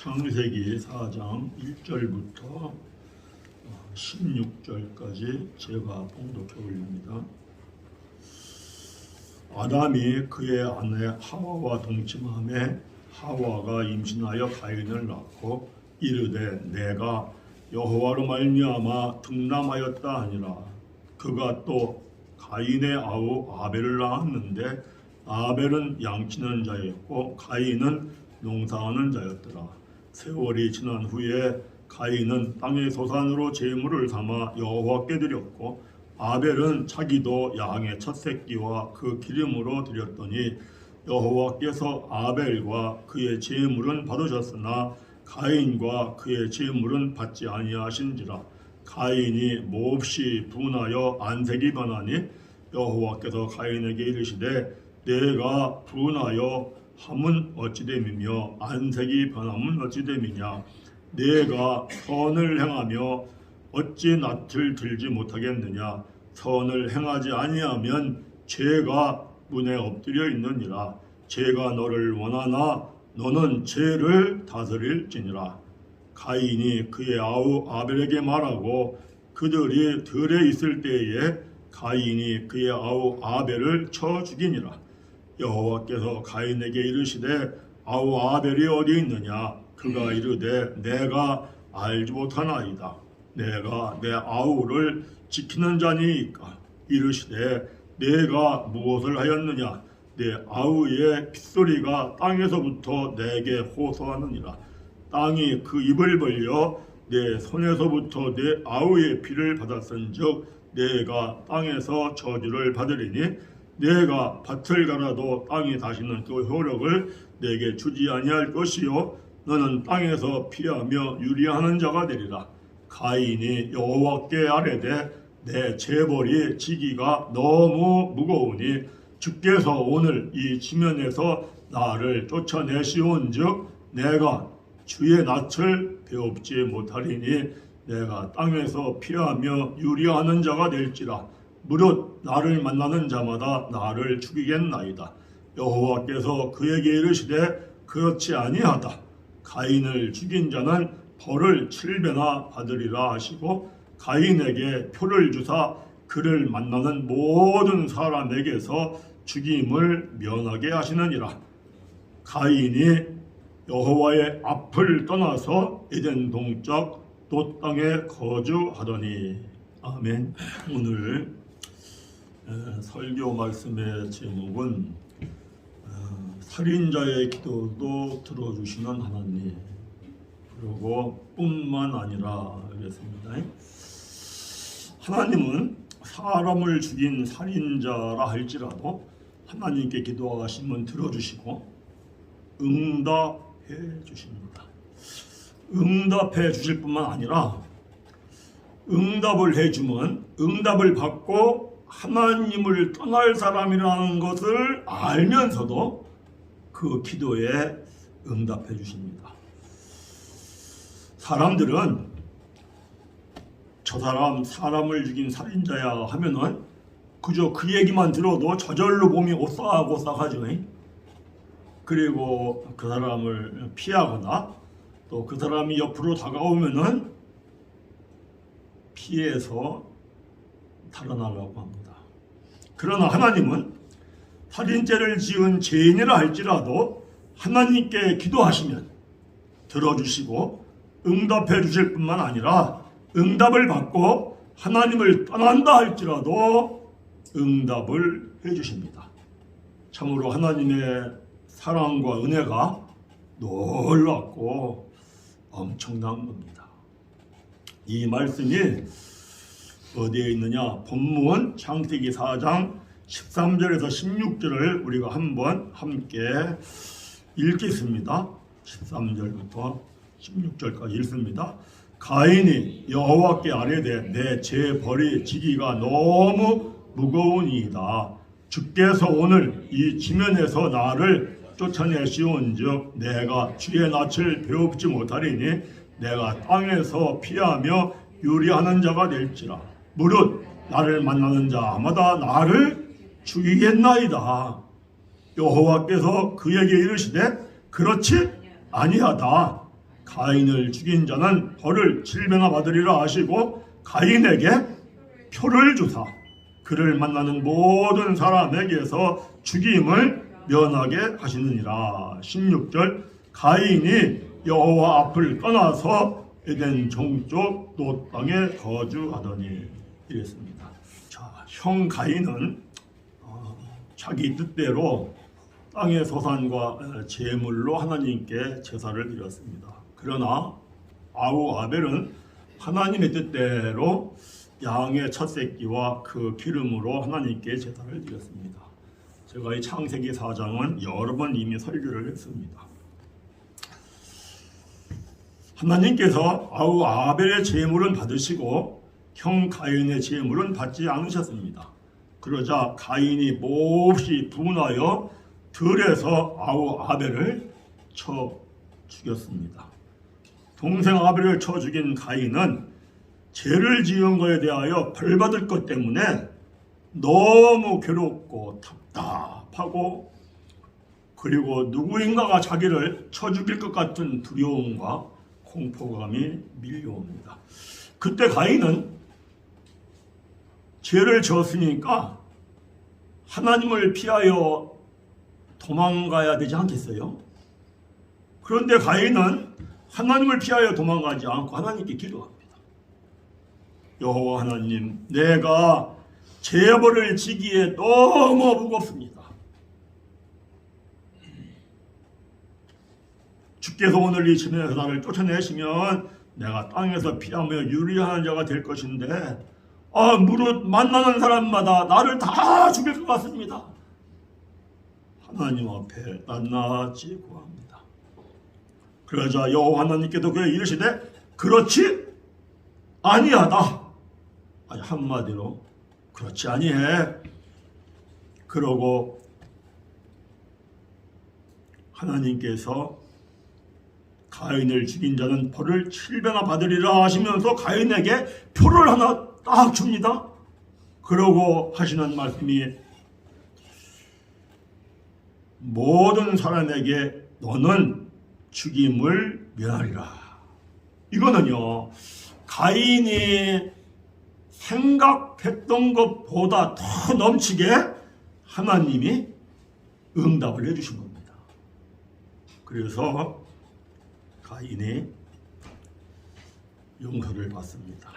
창세기 4장 1절부터 16절까지 제가 봉독해 올립니다. 아담이 그의 아내 하와와 동침하매 하와가 임신하여 가인을 낳고 이르되 내가 여호와로 말미암아 등남하였다 하니라. 그가 또 가인의 아우 아벨을 낳았는데 아벨은 양치는 자였고 가인은 농사하는 자였더라. 세월이 지난 후에 가인은 땅의 소산으로 제물을 삼아 여호와께 드렸고 아벨은 자기도 양의 첫 새끼와 그 기름으로 드렸더니 여호와께서 아벨과 그의 제물은 받으셨으나 가인과 그의 제물은 받지 아니하신지라. 가인이 몹시 분하여 안색이 변하니 여호와께서 가인에게 이르시되 내가 분하여 함은 어찌됨이며 안색이 변함은 어찌됨이냐. 내가 선을 행하며 어찌 낯을 들지 못하겠느냐. 선을 행하지 아니하면 죄가 문에 엎드려 있느니라. 죄가 너를 원하나 너는 죄를 다스릴지니라. 가인이 그의 아우 아벨에게 말하고 그들이 들에 있을 때에 가인이 그의 아우 아벨을 쳐 죽이니라. 여호와께서 가인에게 이르시되 아우 아벨이 어디 있느냐. 그가 이르되 내가 알지 못하나이다. 내가 내 아우를 지키는 자니이까. 이르시되 내가 무엇을 하였느냐. 내 아우의 핏소리가 땅에서부터 내게 호소하느니라. 땅이 그 입을 벌려 내 손에서부터 내 아우의 피를 받았은즉 내가 땅에서 저주를 받으리니 내가 밭을 갈아도 땅이 다시는 그 효력을 내게 주지 아니할 것이요 너는 땅에서 피하며 유리하는 자가 되리라. 가인이 여호와께 아뢰되 내 재벌이 지기가 너무 무거우니 주께서 오늘 이 지면에서 나를 쫓아내시온즉 내가 주의 낯을 배웁지 못하리니 내가 땅에서 피하며 유리하는 자가 될지라. 무릇 나를 만나는 자마다 나를 죽이겠나이다. 여호와께서 그에게 이르시되 그렇지 아니하다. 가인을 죽인 자는 벌을 7배나 받으리라 하시고 가인에게 표를 주사 그를 만나는 모든 사람에게서 죽임을 면하게 하시느니라. 가인이 여호와의 앞을 떠나서 에덴 동쪽 돛 땅에 거주하더니. 아멘. 오늘 설교 말씀의 제목은 살인자의 기도도 들어주시는 하나님, 그리고 뿐만 아니라 그랬습니다. 하나님은 사람을 죽인 살인자라 할지라도 하나님께 기도하시면 들어주시고 응답해 주십니다. 응답해 주실 뿐만 아니라 응답을 해주면 응답을 받고 하나님을 떠날 사람이라는 것을 알면서도 그 기도에 응답해 주십니다. 사람들은 저 사람 사람을 죽인 살인자야 하면은 그저 그 얘기만 들어도 저절로 몸이 오싹오싹하죠. 그리고 그 사람을 피하거나 또 그 사람이 옆으로 다가오면은 피해서 달아나려고 합니다. 그러나 하나님은 살인죄를 지은 죄인이라 할지라도 하나님께 기도하시면 들어주시고 응답해 주실 뿐만 아니라 응답을 받고 하나님을 떠난다 할지라도 응답을 해 주십니다. 참으로 하나님의 사랑과 은혜가 놀랍고 엄청난 겁니다. 이 말씀이 어디에 있느냐? 본문 창세기 4장 13절에서 16절을 우리가 한번 함께 읽겠습니다. 13절부터 16절까지 읽습니다. 가인이 여호와께 아뢰되 내 재벌이 지기가 너무 무거우니이다. 주께서 오늘 이 지면에서 나를 쫓아내시온즉 내가 주의 낯을 배웁지 못하리니 내가 땅에서 피하며 유리하는 자가 될지라. 무릇 나를 만나는 자마다 나를 죽이겠나이다. 여호와께서 그에게 이르시되 그렇지 아니하다. 가인을 죽인 자는 벌을 7배나 받으리라 하시고 가인에게 표를 주사 그를 만나는 모든 사람에게서 죽임을 면하게 하시느니라. 16절 가인이 여호와 앞을 떠나서 에덴 종쪽 롯 땅에 거주하더니 이랬습니다. 자, 형 가인은 자기 뜻대로 땅의 소산과 제물로 하나님께 제사를 드렸습니다. 그러나 아우 아벨은 하나님의 뜻대로 양의 첫 새끼와 그 기름으로 하나님께 제사를 드렸습니다. 제가 이 창세기 4장은 여러 번 이미 설교를 했습니다. 하나님께서 아우 아벨의 제물은 받으시고 형 가인의 제물은 받지 않으셨습니다. 그러자 가인이 몹시 분하여 들에서 아우 아벨을 쳐 죽였습니다. 동생 아벨을 쳐 죽인 가인은 죄를 지은 것에 대하여 벌받을 것 때문에 너무 괴롭고 답답하고 그리고 누구인가가 자기를 쳐 죽일 것 같은 두려움과 공포감이 밀려옵니다. 그때 가인은 죄를 지었으니까 하나님을 피하여 도망가야 되지 않겠어요? 그런데 가인은 하나님을 피하여 도망가지 않고 하나님께 기도합니다. 여호와 하나님, 내가 죄벌을 지기에 너무 무겁습니다. 주께서 오늘 이 진에서 나를 쫓아내시면 내가 땅에서 피하며 유리한 자가 될 것인데 무릇 만나는 사람마다 나를 다 죽일 것 같습니다. 하나님 앞에 낱낱이 구합니다. 그러자 여호와 하나님께도 그에 이르시되 그렇지 아니하다. 아니 한마디로 그렇지 아니해. 그러고 하나님께서 가인을 죽인 자는 벌을 7배나 받으리라 하시면서 가인에게 표를 하나 딱 줍니다. 그러고 하시는 말씀이 모든 사람에게 너는 죽임을 면하리라. 이거는요 가인이 생각했던 것보다 더 넘치게 하나님이 응답을 해주신 겁니다. 그래서 가인이 용서를 받습니다.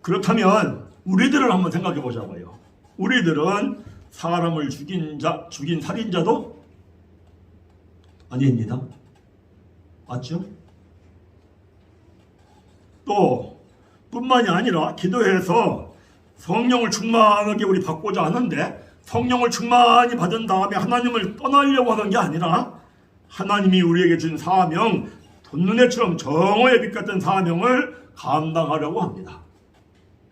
그렇다면 우리들을 한번 생각해 보자고요. 우리들은 사람을 죽인 살인자도 아닙니다. 맞죠? 또 뿐만이 아니라 기도해서 성령을 충만하게 우리 받고자 하는데 성령을 충만히 받은 다음에 하나님을 떠나려고 하는 게 아니라 하나님이 우리에게 준 사명, 돋눈에처럼 정오의 빛 같은 사명을 감당하려고 합니다.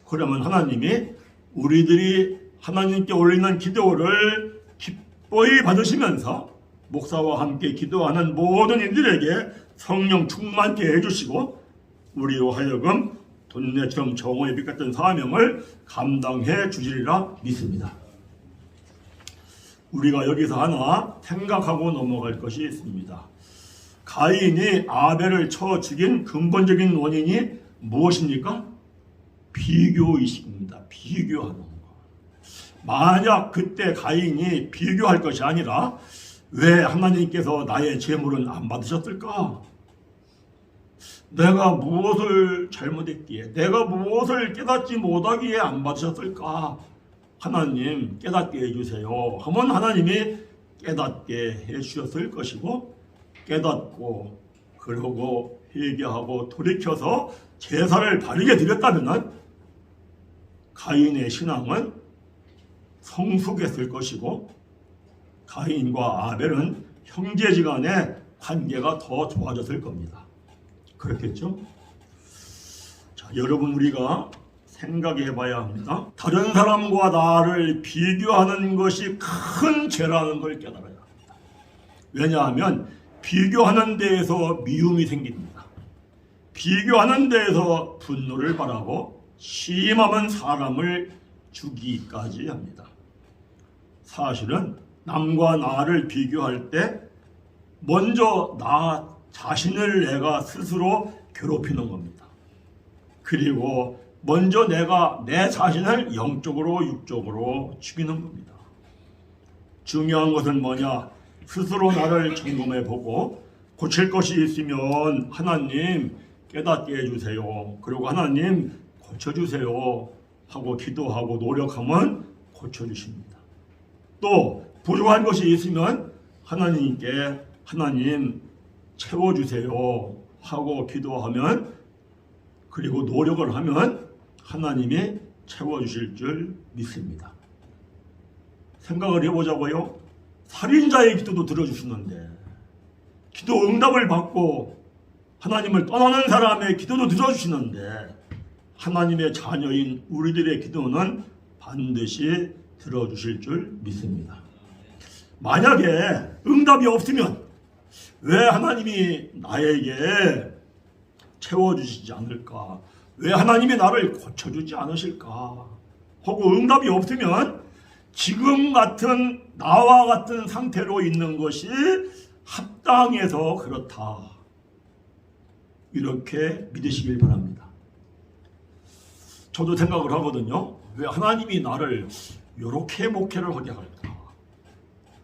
그러면 하나님이 우리들이 하나님께 올리는 기도를 기뻐히 받으시면서 목사와 함께 기도하는 모든 이들에게 성령 충만케 해주시고 우리로 하여금 돋눈에처럼 정오의 빛 같은 사명을 감당해 주시리라 믿습니다. 우리가 여기서 하나 생각하고 넘어갈 것이 있습니다. 가인이 아벨을 쳐 죽인 근본적인 원인이 무엇입니까? 비교의식입니다. 비교하는 것. 만약 그때 가인이 비교할 것이 아니라 왜 하나님께서 나의 재물은 안 받으셨을까? 내가 무엇을 잘못했기에, 내가 무엇을 깨닫지 못하기에 안 받으셨을까? 하나님 깨닫게 해주세요 하면 하나님이 깨닫게 해주셨을 것이고, 깨닫고 그러고 회개하고 돌이켜서 제사를 바르게 드렸다면 가인의 신앙은 성숙했을 것이고 가인과 아벨은 형제지간의 관계가 더 좋아졌을 겁니다. 그렇겠죠? 자, 여러분 우리가 생각해 봐야 합니다. 다른 사람과 나를 비교하는 것이 큰 죄라는 걸 깨달아야 합니다. 왜냐하면 비교하는 데에서 미움이 생깁니다. 비교하는 데에서 분노를 바라고 심하면 사람을 죽이기까지 합니다. 사실은 남과 나를 비교할 때 먼저 나 자신을 내가 스스로 괴롭히는 겁니다. 그리고 먼저 내가 내 자신을 영적으로 육적으로 죽이는 겁니다. 중요한 것은 뭐냐? 스스로 나를 점검해 보고 고칠 것이 있으면 하나님 깨닫게 해주세요. 그리고 하나님 고쳐주세요 하고 기도하고 노력하면 고쳐주십니다. 또 부족한 것이 있으면 하나님께 하나님 채워주세요 하고 기도하면 그리고 노력을 하면 하나님이 채워주실 줄 믿습니다. 생각을 해보자고요. 살인자의 기도도 들어주시는데 기도 응답을 받고 하나님을 떠나는 사람의 기도도 들어주시는데 하나님의 자녀인 우리들의 기도는 반드시 들어주실 줄 믿습니다. 만약에 응답이 없으면 왜 하나님이 나에게 채워주시지 않을까? 왜 하나님이 나를 고쳐주지 않으실까? 하고 응답이 없으면 지금 같은 나와 같은 상태로 있는 것이 합당해서 그렇다. 이렇게 믿으시길 바랍니다. 저도 생각을 하거든요. 왜 하나님이 나를 이렇게 목회를 하게 할까?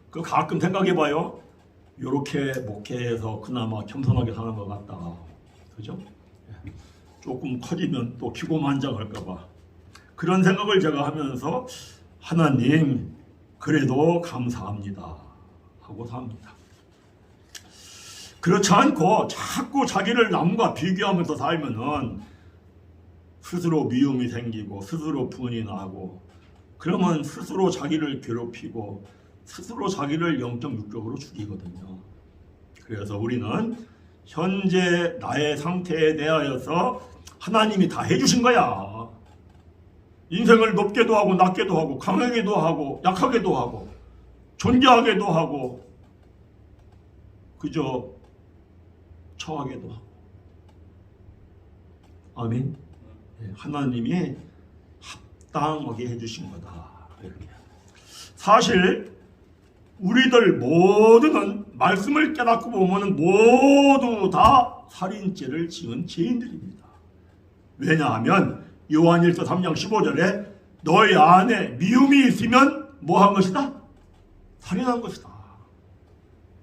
그 가끔 생각해봐요. 이렇게 목회해서 그나마 겸손하게 사는 것 같다. 그죠? 조금 커지면 또 기고만장할까봐 그런 생각을 제가 하면서 하나님 그래도 감사합니다 하고 삽니다. 그렇지 않고 자꾸 자기를 남과 비교하면서 살면은 스스로 미움이 생기고 스스로 분이 나고 그러면 스스로 자기를 괴롭히고 스스로 자기를 영적 육적으로 죽이거든요. 그래서 우리는 현재 나의 상태에 대하여서 하나님이 다 해주신 거야. 인생을 높게도 하고 낮게도 하고 강하게도 하고 약하게도 하고 존재하게도 하고 그저 처하게도 하고. 아멘. 하나님이 합당하게 해주신 거다. 이렇게. 사실 우리들 모두는 말씀을 깨닫고 보면 모두 다 살인죄를 지은 죄인들입니다. 왜냐하면 요한일서 3장 15절에 너희 안에 미움이 있으면 뭐 한 것이다? 살인한 것이다.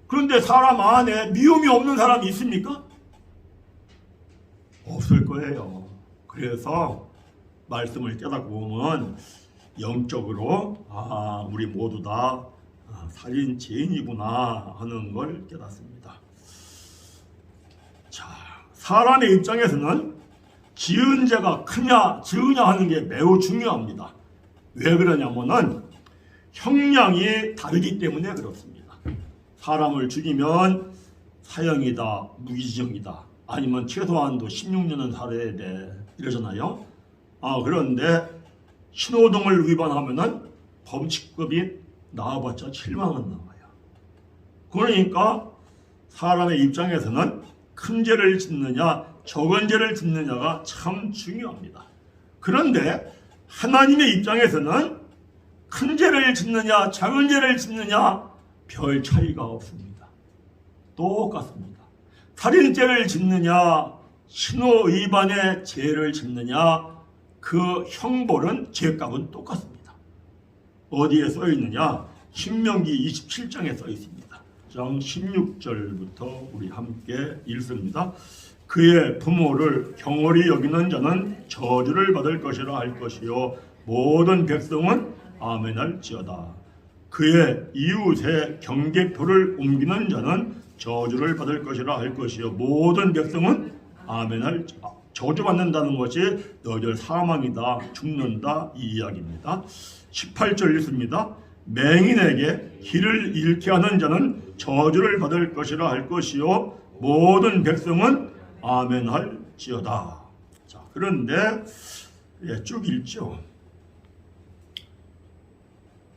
그런데 사람 안에 미움이 없는 사람이 있습니까? 없을 거예요. 그래서 말씀을 깨닫고 보면 영적으로 우리 모두 다 살인 죄인이구나 하는 걸 깨닫습니다. 자, 사람의 입장에서는 지은 죄가 크냐 적으냐 하는 게 매우 중요합니다. 왜 그러냐면은 형량이 다르기 때문에 그렇습니다. 사람을 죽이면 사형이다, 무기징역이다, 아니면 최소한도 16년은 살아야 돼 이러잖아요. 그런데 신호등을 위반하면은 범칙금이 나와봤자 7만 원 나와요. 그러니까 사람의 입장에서는 큰 죄를 짓느냐 적은 죄를 짓느냐가 참 중요합니다. 그런데 하나님의 입장에서는 큰 죄를 짓느냐 작은 죄를 짓느냐 별 차이가 없습니다. 똑같습니다. 살인죄를 짓느냐 신호 위반의 죄를 짓느냐 그 형벌은 죄값은 똑같습니다. 어디에 써 있느냐? 신명기 27장에 써 있습니다. 장 16절부터 우리 함께 읽습니다. 그의 부모를 경홀히 여기는 자는 저주를 받을 것이라 할 것이요 모든 백성은 아멘할지어다. 그의 이웃의 경계표를 옮기는 자는 저주를 받을 것이라 할 것이요 모든 백성은 아멘할지어다. 저주받는다는 것이 너희들 사망이다, 죽는다 이 이야기입니다. 18절 읽습니다. 맹인에게 길을 잃게 하는 자는 저주를 받을 것이라 할 것이요 모든 백성은 아멘할지어다. 자, 그런데 쭉 읽죠.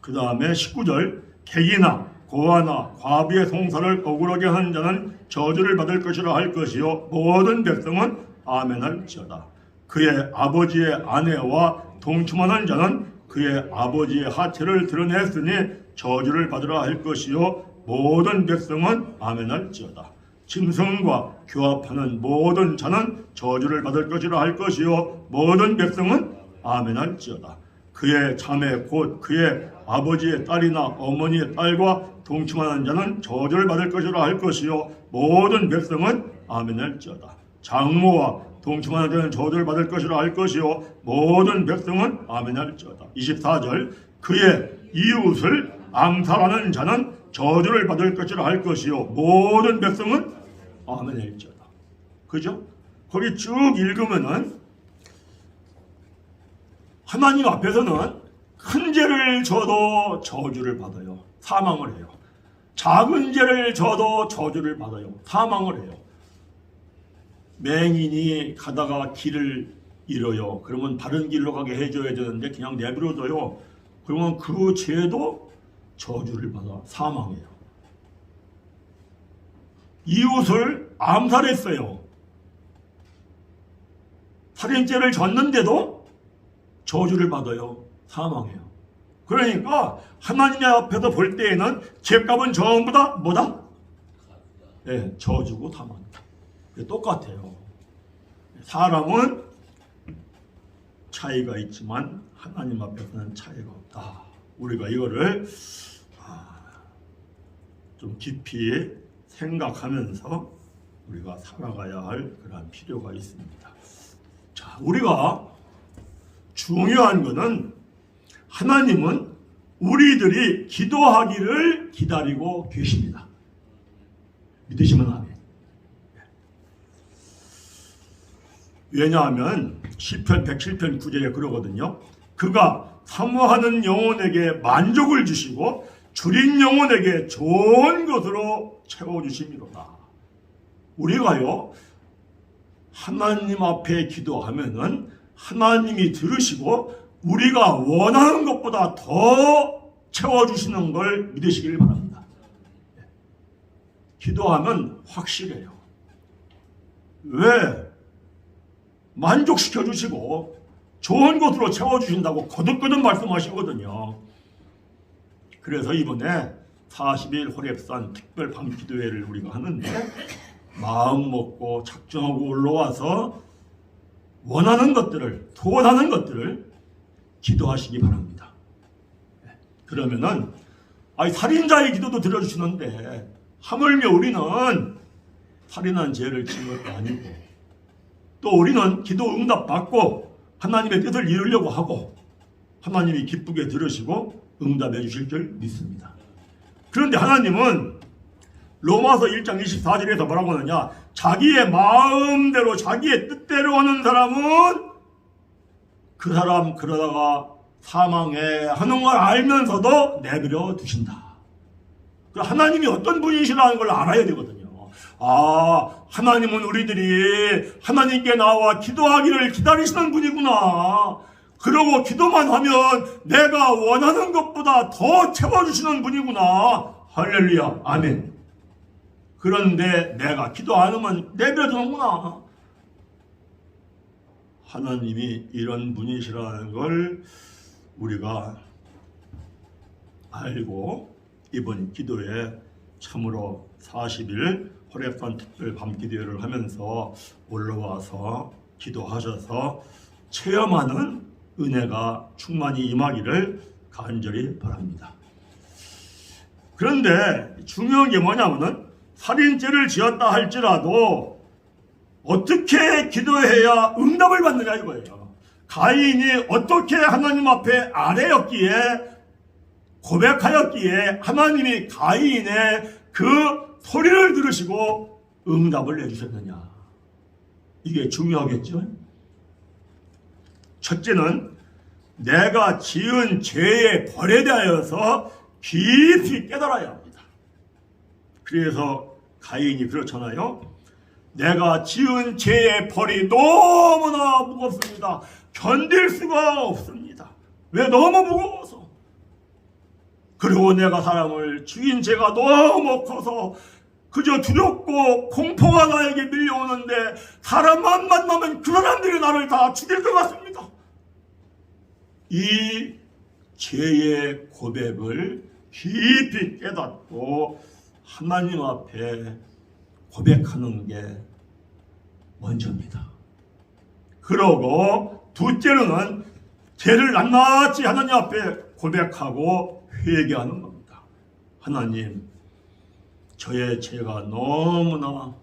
그 다음에 19절 객이나 고아나 과비의 송사를 억울하게 하는 자는 저주를 받을 것이라 할 것이요 모든 백성은 아멘할지어다. 그의 아버지의 아내와 동침하는 자는 그의 아버지의 하체를 드러냈으니 저주를 받으라 할 것이요 모든 백성은 아멘할지어다. 짐승과 교합하는 모든 자는 저주를 받을 것이라 할 것이요 모든 백성은 아멘할지어다. 그의 자매 곧 그의 아버지의 딸이나 어머니의 딸과 동침하는 자는 저주를 받을 것이라 할 것이요 모든 백성은 아멘할지어다. 장모와 동침하는 자는 저주를 받을 것이라 할 것이요 모든 백성은 아멘할지어다. 24절 그의 이웃을 암살하는 자는 저주를 받을 것이라 할 것이요 모든 백성은 아멘할지어다. 그죠? 거기 쭉 읽으면은 하나님 앞에서는 큰 죄를 져도 저주를 받아요. 사망을 해요. 작은 죄를 져도 저주를 받아요. 사망을 해요. 맹인이 가다가 길을 잃어요. 그러면 바른 길로 가게 해줘야 되는데 그냥 내버려둬요. 그러면 그 죄도 저주를 받아 사망해요. 이웃을 암살했어요. 살인죄를 졌는데도 저주를 받아요. 사망해요. 그러니까 하나님 앞에서 볼 때에는 죄값은 전부 다 뭐다? 네, 저주고 사망이다. 똑같아요. 사람은 차이가 있지만 하나님 앞에서는 차이가 없다. 우리가 이거를 좀 깊이 생각하면서 우리가 살아가야 할 그런 필요가 있습니다. 자, 우리가 중요한 것은 하나님은 우리들이 기도하기를 기다리고 계십니다. 믿으시면 아멘. 왜냐하면 시편 107편 9절에 그러거든요. 그가 사모하는 영혼에게 만족을 주시고 줄인 영혼에게 좋은 것으로 채워주심이로다. 우리가요 하나님 앞에 기도하면은 하나님이 들으시고 우리가 원하는 것보다 더 채워주시는 걸 믿으시길 바랍니다. 기도하면 확실해요. 왜? 만족시켜 주시고 좋은 것으로 채워주신다고 거듭거듭 말씀하시거든요. 그래서 이번에 40일 호렙산 특별 밤기도회를 우리가 하는데 마음 먹고 작정하고 올라와서 원하는 것들을, 소원하는 것들을 기도하시기 바랍니다. 그러면은 살인자의 기도도 들어주시는데 하물며 우리는 살인한 죄를 지은 것도 아니고 또 우리는 기도 응답 받고 하나님의 뜻을 이루려고 하고 하나님이 기쁘게 들으시고 응답해 주실 줄 믿습니다. 그런데 하나님은 로마서 1장 24절에서 뭐라고 하느냐? 자기의 마음대로 자기의 뜻대로 하는 사람은 그 사람 그러다가 사망해 하는 걸 알면서도 내버려 두신다. 하나님이 어떤 분이시라는 걸 알아야 되거든요. 하나님은 우리들이 하나님께 나와 기도하기를 기다리시는 분이구나. 그러고 기도만 하면 내가 원하는 것보다 더 채워주시는 분이구나. 할렐루야. 아멘. 그런데 내가 기도 안 하면 내버려두는구나. 하나님이 이런 분이시라는 걸 우리가 알고 이번 기도에 참으로 40일 호렙산 특별 밤기도회를 하면서 올라와서 기도하셔서 체험하는 은혜가 충만히 임하기를 간절히 바랍니다. 그런데 중요한 게 뭐냐면은 살인죄를 지었다 할지라도 어떻게 기도해야 응답을 받느냐 이거예요. 가인이 어떻게 하나님 앞에 아뢰었기에 고백하였기에 하나님이 가인의 그 소리를 들으시고 응답을 내주셨느냐. 이게 중요하겠죠. 첫째는 내가 지은 죄의 벌에 대하여서 깊이 깨달아야 합니다. 그래서 가인이 그렇잖아요. 내가 지은 죄의 벌이 너무나 무겁습니다. 견딜 수가 없습니다. 왜? 너무 무거워서. 그리고 내가 사람을 죽인 죄가 너무 커서 그저 두렵고 공포가 나에게 밀려오는데 사람만 만나면 그 사람들이 나를 다 죽일 것 같습니다. 이 죄의 고백을 깊이 깨닫고 하나님 앞에 고백하는 게 먼저입니다. 그러고 둘째로는 죄를 낱낱이 하나님 앞에 고백하고 회개하는 겁니다. 하나님, 저의 죄가 너무나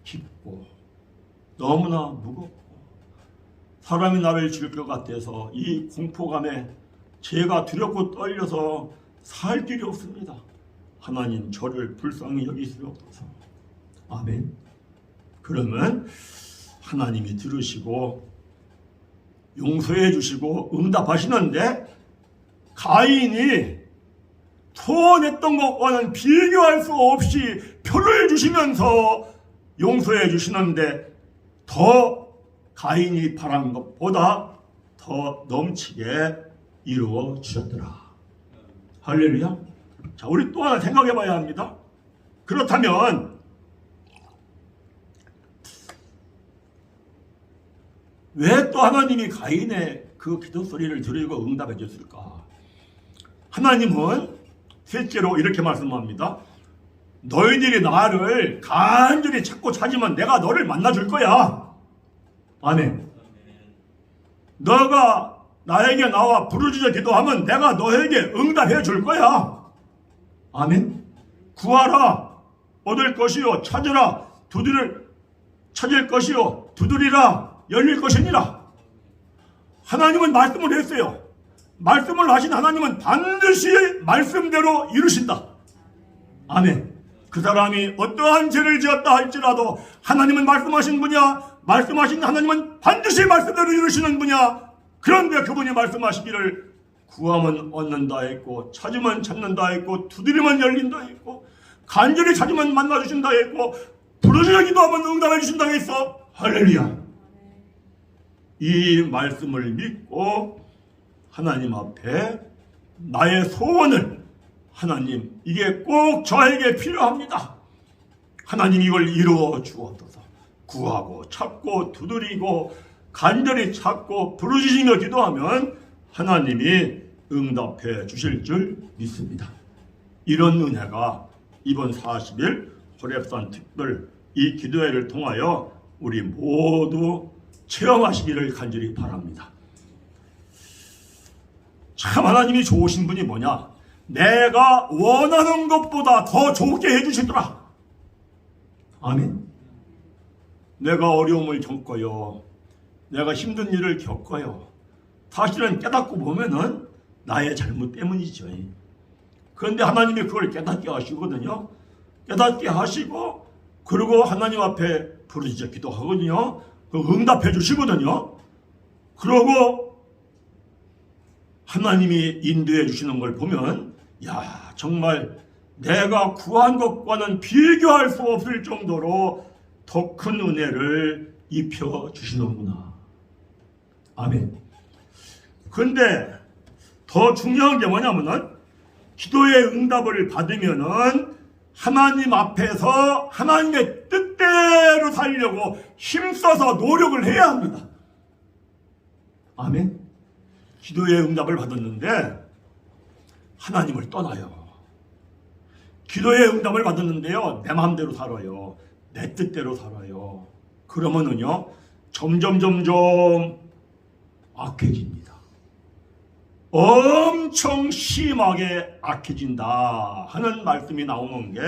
깊고 너무나 무겁고 사람이 나를 죽일 것 같아서 이 공포감에 죄가 두렵고 떨려서 살 길이 없습니다. 하나님, 저를 불쌍히 여기시옵소서. 아멘. 그러면 하나님이 들으시고 용서해 주시고 응답하시는데, 가인이 소원했던 것과는 비교할 수 없이 표를 주시면서 용서해 주시는데, 더 가인이 바란 것보다 더 넘치게 이루어 주셨더라. 할렐루야. 자, 우리 또 하나 생각해 봐야 합니다. 그렇다면 왜 또 하나님이 가인의 그 기도 소리를 들으고 응답해 줬을까? 하나님은 셋째로 이렇게 말씀합니다. 너희들이 나를 간절히 찾으면 내가 너를 만나줄 거야. 아멘. 너가 나에게 나와 부르짖어 기도하면 내가 너에게 응답해 줄 거야. 아멘. 구하라, 얻을 것이요. 찾으라, 찾을 것이요. 두드리라, 열릴 것이니라. 하나님은 말씀을 했어요. 말씀을 하신 하나님은 반드시 말씀대로 이루신다. 아멘. 그 사람이 어떠한 죄를 지었다 할지라도 하나님은 말씀하신 분이야. 말씀하신 하나님은 반드시 말씀대로 이루시는 분이야. 그런데 그분이 말씀하시기를 구하면 얻는다 했고, 찾으면 찾는다 했고, 두드리면 열린다 했고, 간절히 찾으면 만나주신다 했고, 부르짖어 기도하면 응답해 주신다 했어. 할렐루야. 이 말씀을 믿고 하나님 앞에 나의 소원을, 하나님, 이게 꼭 저에게 필요합니다. 하나님, 이걸 이루어 주옵소서. 구하고 찾고 두드리고 간절히 찾고 부르짖으며 기도하면 하나님이 응답해 주실 줄 믿습니다. 이런 은혜가 이번 40일 호렙산 특별 이 기도회를 통하여 우리 모두 체험하시기를 간절히 바랍니다. 참 하나님이 좋으신 분이 뭐냐? 내가 원하는 것보다 더 좋게 해주시더라. 아멘. 내가 어려움을 겪어요. 내가 힘든 일을 겪어요. 사실은 깨닫고 보면은 나의 잘못 때문이죠. 그런데 하나님이 그걸 깨닫게 하시거든요. 깨닫게 하시고, 그리고 하나님 앞에 부르짖어 기도하거든요. 응답해 주시거든요. 그러고 하나님이 인도해 주시는 걸 보면, 야, 정말 내가 구한 것과는 비교할 수 없을 정도로 더 큰 은혜를 입혀 주시는구나. 아멘. 그런데 더 중요한 게 뭐냐면은, 기도의 응답을 받으면은 하나님 앞에서 하나님의 뜻대로 살려고 힘써서 노력을 해야 합니다. 아멘. 기도의 응답을 받았는데 하나님을 떠나요. 기도의 응답을 받았는데요, 내 마음대로 살아요. 내 뜻대로 살아요. 그러면은요, 점점 악해집니다. 엄청 심하게 악해진다 하는 말씀이 나오는 게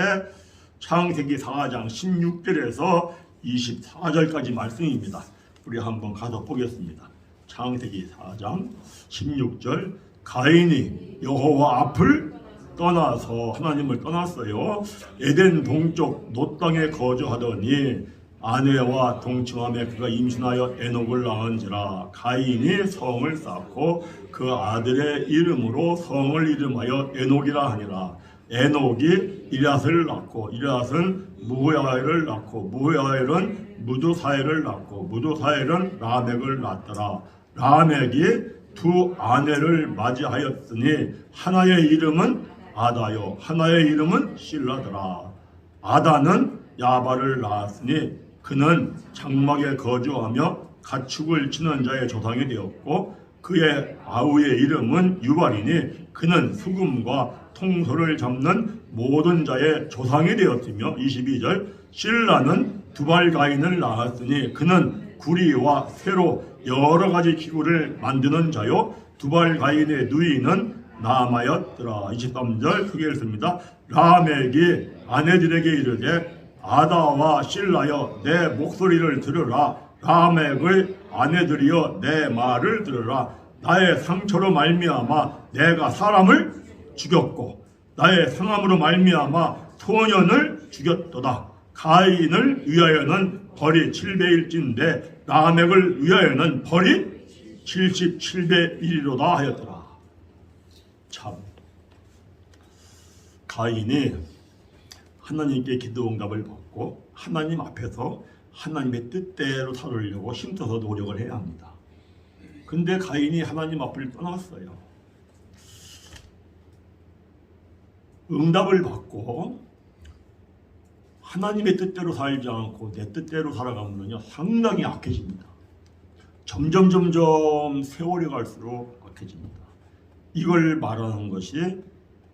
창세기 4장 16절에서 24절까지 말씀입니다. 우리 한번 가서 보겠습니다. 창세기 4장 16절, 가인이 여호와 앞을 떠나서, 하나님을 떠났어요. 에덴 동쪽 놋 땅에 거주하더니 아내와 동침함에 그가 임신하여 에녹을 낳은지라. 가인이 성을 쌓고 그 아들의 이름으로 성을 이름하여 에녹이라 하니라. 에녹이 이랏을 낳고 이랏은 무야엘을 낳고 무야엘은 무두사엘을 낳고 무두사엘은 라멕을 낳더라. 라멕이 두 아내를 맞이하였으니 하나의 이름은 아다요 하나의 이름은 실라더라. 아다는 야발을 낳았으니 그는 장막에 거주하며 가축을 치는 자의 조상이 되었고, 그의 아우의 이름은 유발이니 그는 수금과 통솔을 잡는 모든 자의 조상이 되었으며 22절 실라는 두발가인을 낳았으니 그는 구리와 새로 여러 가지 기구를 만드는 자요 두발가인의 누이는 나아마였더라. 23절 크게 읽습니다. 라멕이 아내들에게 이르되 아다와 실라여 내 목소리를 들으라. 라멕의 아내들이여 내 말을 들으라. 나의 상처로 말미암아 내가 사람을 죽였고 나의 상함으로 말미암아 소년을 죽였도다. 가인을 위하여는 벌이 7배일진데 라멕을 위하여는 벌이 77배 1이로다 하였더라. 참 가인이 하나님께 기도 응답을 받고 하나님 앞에서 하나님의 뜻대로 살으려고 힘써서 노력을 해야 합니다. 근데 가인이 하나님 앞을 떠났어요. 응답을 받고 하나님의 뜻대로 살지 않고 내 뜻대로 살아가면요 상당히 악해집니다. 점점 세월이 갈수록 악해집니다. 이걸 말하는 것이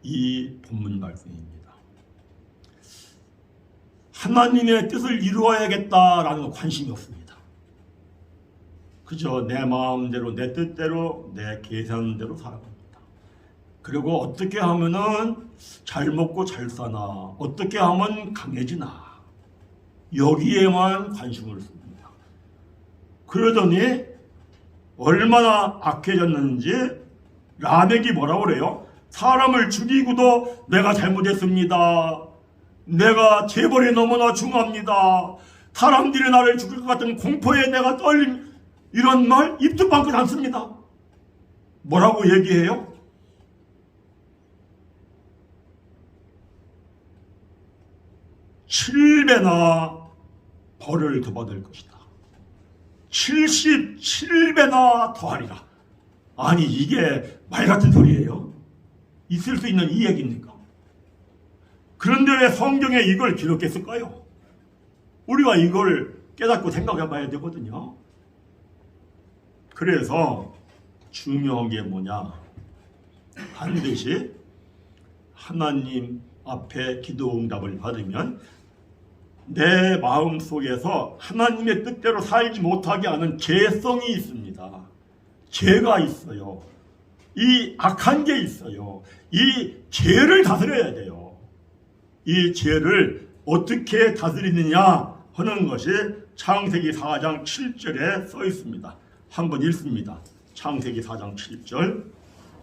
이 본문 말씀입니다. 하나님의 뜻을 이루어야겠다라는 관심이 없습니다. 그저 내 마음대로 내 뜻대로 내 계산대로 살아갑니다. 그리고 어떻게 하면은 잘 먹고 잘 사나 어떻게 하면 강해지나 여기에만 관심을 씁니다. 그러더니 얼마나 악해졌는지 라멕이 뭐라고 그래요? 사람을 죽이고도 내가 잘못했습니다. 내가 재벌이 너무나 중요합니다. 사람들이 나를 죽일 것 같은 공포에 내가 떨림 이런 말 입도 방긋 않습니다. 뭐라고 얘기해요? 7배나 벌을 더 받을 것이다. 77배나 더하리라. 아니 이게 말 같은 소리예요? 있을 수 있는 이 얘기입니까? 그런데 왜 성경에 이걸 기록했을까요? 우리가 이걸 깨닫고 생각해 봐야 되거든요. 그래서 중요한 게 뭐냐? 반드시 하나님 앞에 기도 응답을 받으면 내 마음 속에서 하나님의 뜻대로 살지 못하게 하는 죄성이 있습니다. 죄가 있어요. 이 악한 게 있어요. 이 죄를 다스려야 돼요. 이 죄를 어떻게 다스리느냐 하는 것이 창세기 4장 7절에 써 있습니다. 한번 읽습니다. 창세기 4장 7절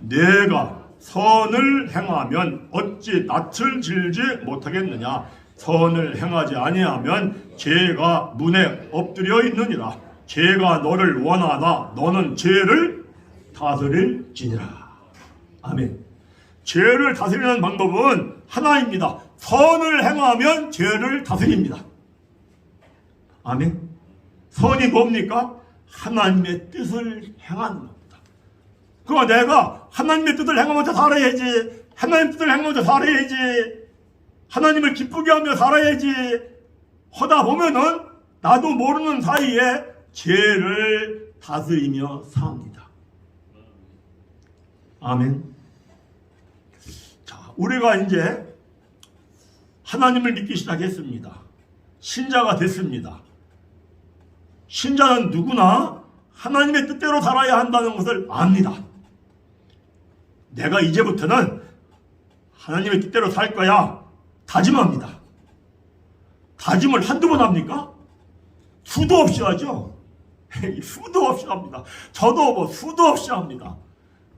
내가 선을 행하면 어찌 낯을 질지 못하겠느냐 선을 행하지 아니하면 죄가 문에 엎드려 있느니라. 죄가 너를 원하나 너는 죄를 다스릴지니라. 아멘. 죄를 다스리는 방법은 하나입니다. 선을 행하면 죄를 다스립니다. 아멘. 선이 뭡니까? 하나님의 뜻을 행하는 겁니다. 그거 내가 하나님의 뜻을 행하면서 살아야지. 하나님의 뜻을 행하면서 살아야지. 하나님을 기쁘게 하며 살아야지. 하다 보면은 나도 모르는 사이에 죄를 다스리며 삽니다. 아멘. 자, 우리가 이제 하나님을 믿기 시작했습니다. 신자가 됐습니다. 신자는 누구나 하나님의 뜻대로 살아야 한다는 것을 압니다. 내가 이제부터는 하나님의 뜻대로 살 거야. 다짐합니다. 다짐을 한두 번 합니까? 수도 없이 하죠. 수도 없이 합니다. 저도 뭐 수도 없이 합니다.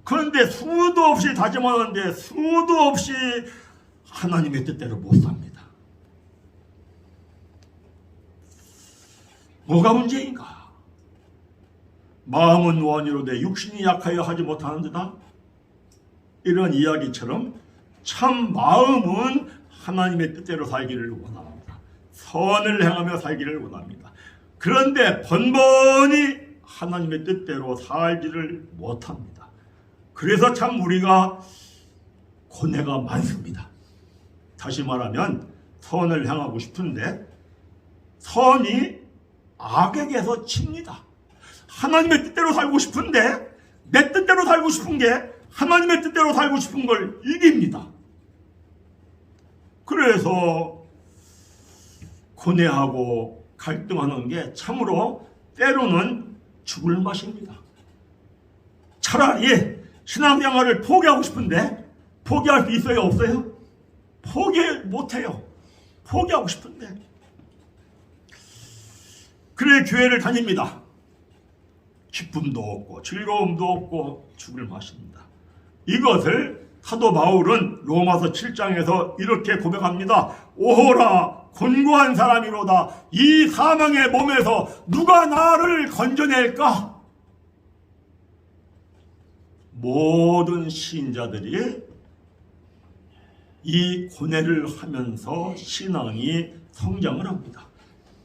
그런데 수도 없이 다짐하는데 수도 없이 하나님의 뜻대로 못 삽니다. 뭐가 문제인가? 마음은 원이로되 육신이 약하여 하지 못하는 데다. 이런 이야기처럼 참 마음은 하나님의 뜻대로 살기를 원합니다. 선을 행하며 살기를 원합니다. 그런데 번번이 하나님의 뜻대로 살지를 못합니다. 그래서 참 우리가 고뇌가 많습니다. 다시 말하면 선을 행하고 싶은데 선이 악에게서 칩니다. 하나님의 뜻대로 살고 싶은데 내 뜻대로 살고 싶은 게 하나님의 뜻대로 살고 싶은 걸 이깁니다. 그래서 고뇌하고 갈등하는 게 참으로 때로는 죽을 맛입니다. 차라리 신앙생활을 포기하고 싶은데 포기할 수 있어요? 없어요? 포기 못해요. 포기하고 싶은데. 그래 교회를 다닙니다. 기쁨도 없고 즐거움도 없고 죽을 맛입니다. 이것을 사도 바울은 로마서 7장에서 이렇게 고백합니다. 오호라 곤고한 사람이로다. 이 사망의 몸에서 누가 나를 건져낼까? 모든 신자들이 이 고뇌를 하면서 신앙이 성장을 합니다.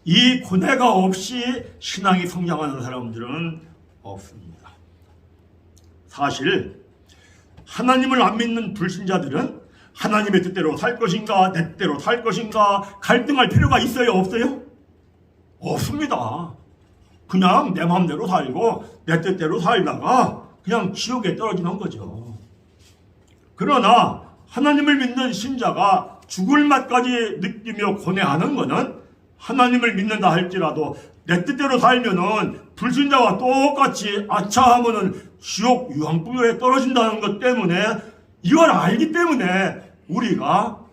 이 고뇌가 없이 신앙이 성장하는 사람들은 없습니다. 사실 하나님을 안 믿는 불신자들은 하나님의 뜻대로 살 것인가 내 뜻대로 살 것인가 갈등할 필요가 있어요? 없어요? 없습니다. 그냥 내 마음대로 살고 내 뜻대로 살다가 그냥 지옥에 떨어지는 거죠. 그러나 하나님을 믿는 신자가 죽을 맛까지 느끼며 고뇌하는 것은 하나님을 믿는다 할지라도 내 뜻대로 살면은 불신자와 똑같이 아차하면은 지옥 유황불에 떨어진다는 것 때문에 이걸 알기 때문에 우리가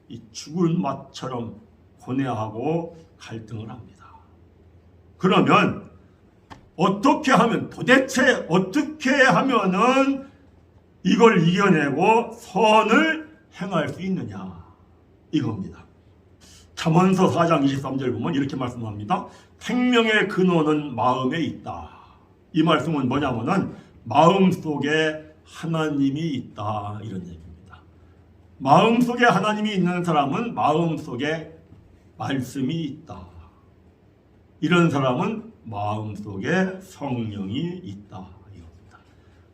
이 죽을 맛처럼 고뇌하고 갈등을 합니다. 그러면 도대체 어떻게 하면은 이걸 이겨내고 선을 행할 수 있느냐 이겁니다. 잠언서 4장 23절 보면 이렇게 말씀합니다. 생명의 근원은 마음에 있다. 이 말씀은 뭐냐면은 마음속에 하나님이 있다 이런 얘기입니다. 마음속에 하나님이 있는 사람은 마음속에 말씀이 있다. 이런 사람은 마음속에 성령이 있다.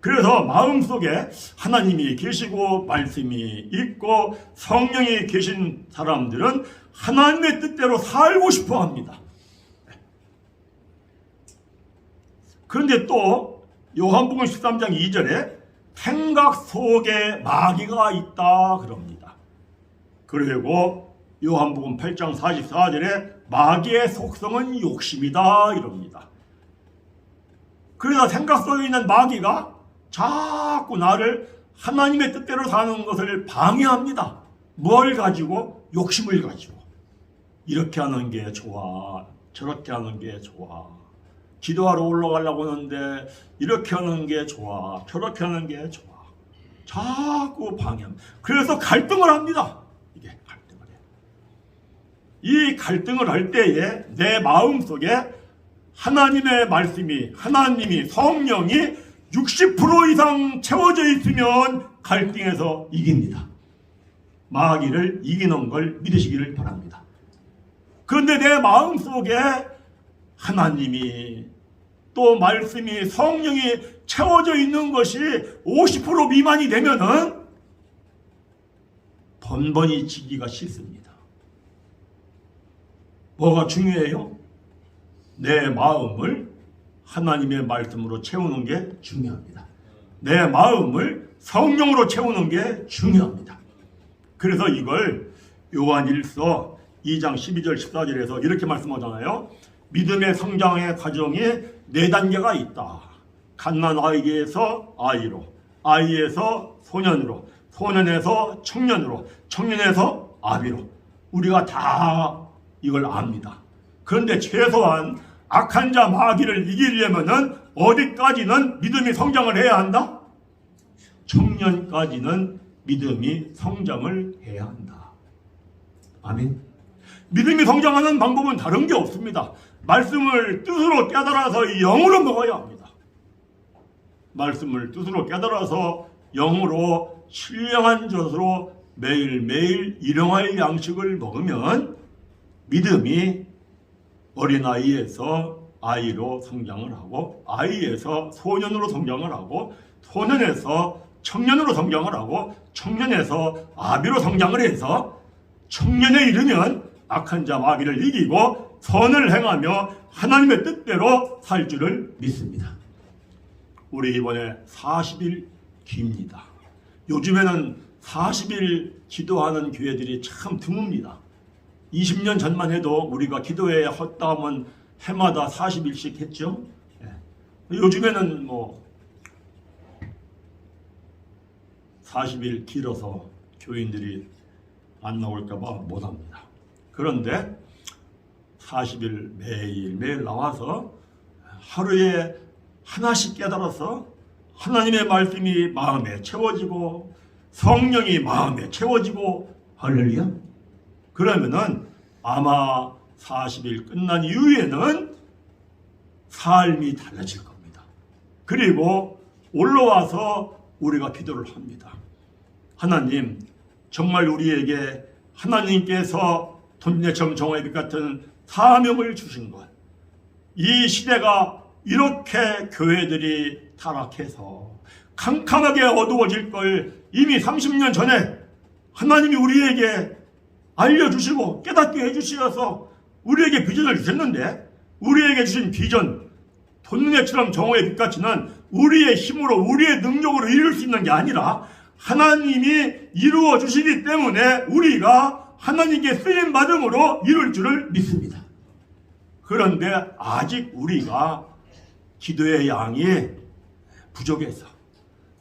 그래서 마음속에 하나님이 계시고 말씀이 있고 성령이 계신 사람들은 하나님의 뜻대로 살고 싶어 합니다. 그런데 또 요한복음 13장 2절에 생각 속에 마귀가 있다 그럽니다. 그리고 요한복음 8장 44절에 마귀의 속성은 욕심이다 이럽니다. 그래서 생각 속에 있는 마귀가 자꾸 나를 하나님의 뜻대로 사는 것을 방해합니다. 뭘 가지고? 욕심을 가지고. 이렇게 하는 게 좋아. 저렇게 하는 게 좋아. 기도하러 올라가려고 하는데 이렇게 하는 게 좋아. 저렇게 하는 게 좋아. 자꾸 방해합니다. 그래서 갈등을 합니다. 이게 갈등을 해요. 이 갈등을 할 때에 내 마음속에 하나님의 말씀이 하나님이 성령이 60% 이상 채워져 있으면 갈등에서 이깁니다. 마귀를 이기는 걸 믿으시기를 바랍니다. 그런데 내 마음속에 하나님이 또 말씀이 성령이 채워져 있는 것이 50% 미만이 되면은 번번이 지기가 싫습니다. 뭐가 중요해요? 내 마음을 하나님의 말씀으로 채우는 게 중요합니다. 내 마음을 성령으로 채우는 게 중요합니다. 그래서 이걸 요한일서 2장 12절 14절에서 이렇게 말씀하잖아요. 믿음의 성장의 과정이 4단계가 있다. 갓난아이에서 아이로, 아이에서 소년으로, 소년에서 청년으로, 청년에서 아비로. 우리가 다 이걸 압니다. 그런데 최소한 악한 자 마귀를 이기려면은 어디까지는 믿음이 성장을 해야 한다? 청년까지는 믿음이 성장을 해야 한다. 아멘. 믿음이 성장하는 방법은 다른 게 없습니다. 말씀을 뜻으로 깨달아서 영으로 먹어야 합니다. 말씀을 뜻으로 깨달아서 영으로 신령한 젖으로 매일매일 일용할 양식을 먹으면 믿음이 어린아이에서 아이로 성장을 하고 아이에서 소년으로 성장을 하고 소년에서 청년으로 성장을 하고 청년에서 아비로 성장을 해서 청년에 이르면 악한 자 마귀를 이기고 선을 행하며 하나님의 뜻대로 살 줄을 믿습니다. 우리 이번에 40일 깁니다. 요즘에는 40일 기도하는 교회들이 참 드뭅니다. 20년 전만 해도 우리가 기도회에 헛다음은 해마다 40일씩 했죠. 요즘에는 40일 길어서 교인들이 안 나올까봐 못합니다. 그런데 40일 매일 나와서 하루에 하나씩 깨달아서 하나님의 말씀이 마음에 채워지고 성령이 마음에 채워지고, 할렐루야. 그러면은 아마 40일 끝난 이후에는 삶이 달라질 겁니다. 그리고 올라와서 우리가 기도를 합니다. 하나님, 정말 우리에게 하나님께서 돈내청 정오의 빛 같은 사명을 주신 것, 이 시대가 이렇게 교회들이 타락해서 캄캄하게 어두워질 걸 이미 30년 전에 하나님이 우리에게 알려주시고 깨닫게 해주시어서 우리에게 비전을 주셨는데, 우리에게 주신 비전, 돈내처럼 정오의 빛같이는 우리의 힘으로 우리의 능력으로 이룰 수 있는 게 아니라 하나님이 이루어 주시기 때문에 우리가 하나님께 쓰임 받음으로 이룰 줄을 믿습니다. 그런데 아직 우리가 기도의 양이 부족해서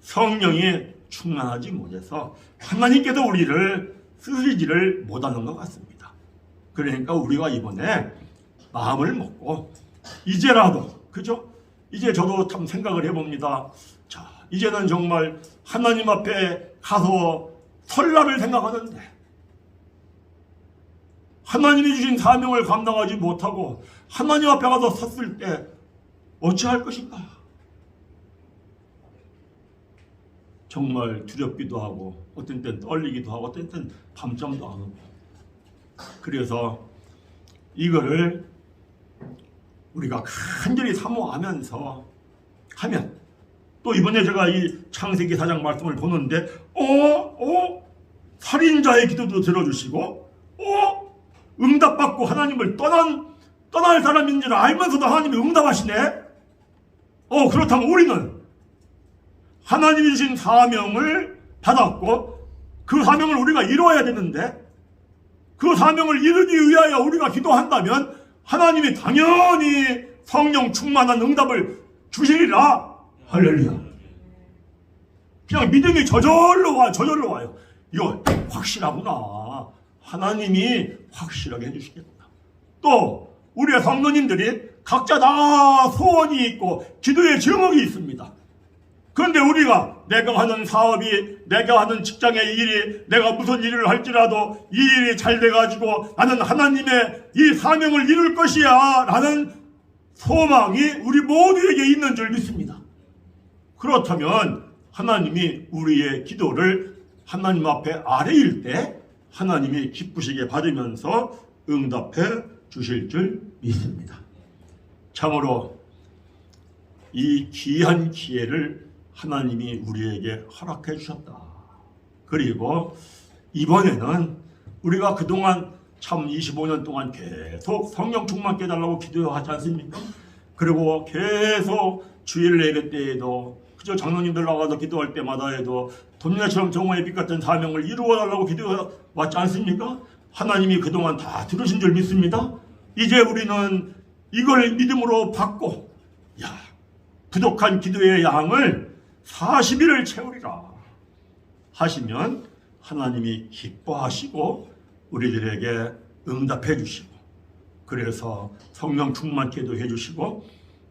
성령이 충만하지 못해서 하나님께서 우리를 쓰시지를 못하는 것 같습니다. 그러니까 우리가 이번에 마음을 먹고 이제라도, 그죠? 이제 저도 참 생각을 해봅니다. 자, 이제는 정말 하나님 앞에 가서 설날을 생각하는데 하나님이 주신 사명을 감당하지 못하고 하나님 앞에 가서 섰을 때 어찌할 것인가? 정말 두렵기도 하고 어떤 때는 떨리기도 하고 어떤 때는 밤잠도 안 오고. 그래서 이거를 우리가 간절히 사모하면서 하면, 또 이번에 제가 이 창세기 4장 말씀을 보는데 살인자의 기도도 들어주시고 응답받고 하나님을 떠날 사람인 줄 알면서도 하나님이 응답하시네. 그렇다면 우리는 하나님이 주신 사명을 받았고 그 사명을 우리가 이루어야 되는데, 그 사명을 이루기 위하여 우리가 기도한다면 하나님이 당연히 성령 충만한 응답을 주시리라. 할렐루야. 그냥 믿음이 저절로 와요. 이거 확실하구나. 하나님이 확실하게 해주시겠구나. 또 우리의 성도님들이 각자 다 소원이 있고 기도의 제목이 있습니다. 그런데 우리가 내가 하는 사업이, 내가 하는 직장의 일이, 내가 무슨 일을 할지라도 이 일이 잘 돼가지고 나는 하나님의 이 사명을 이룰 것이야 라는 소망이 우리 모두에게 있는 줄 믿습니다. 그렇다면 하나님이 우리의 기도를 하나님 앞에 아뢰일 때 하나님이 기쁘시게 받으면서 응답해 주실 줄 믿습니다. 참으로 이 귀한 기회를 하나님이 우리에게 허락해 주셨다. 그리고 이번에는 우리가 그동안 참 25년 동안 계속 성령 충만케 해달라고 기도하지 않습니까? 그리고 계속 주일 예배 때에도, 그저 장로님들 나가서 기도할 때마다 해도 돈내처럼 정오의 빛 같은 사명을 이루어달라고 기도해왔지 않습니까? 하나님이 그동안 다 들으신 줄 믿습니다. 이제 우리는 이걸 믿음으로 받고, 부족한 기도의 양을 40일을 채우리라 하시면 하나님이 기뻐하시고 우리들에게 응답해 주시고, 그래서 성령 충만케도 해주시고,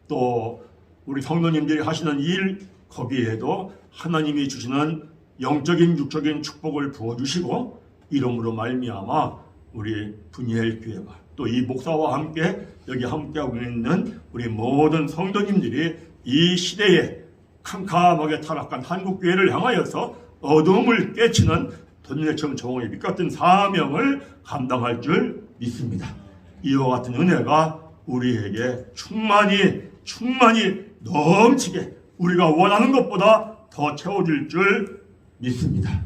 또 우리 성도님들이 하시는 일 거기에도 하나님이 주시는 영적인 육적인 축복을 부어주시고, 이름으로 말미암아 우리 분이엘 교회가 또 이 목사와 함께 여기 함께하고 있는 우리 모든 성도님들이 이 시대에 캄캄하게 타락한 한국교회를 향하여서 어둠을 깨치는 돈내처럼 정오의 빛 같은 사명을 감당할 줄 믿습니다. 이와 같은 은혜가 우리에게 충만히 넘치게 우리가 원하는 것보다 더 채워질 줄 믿습니다.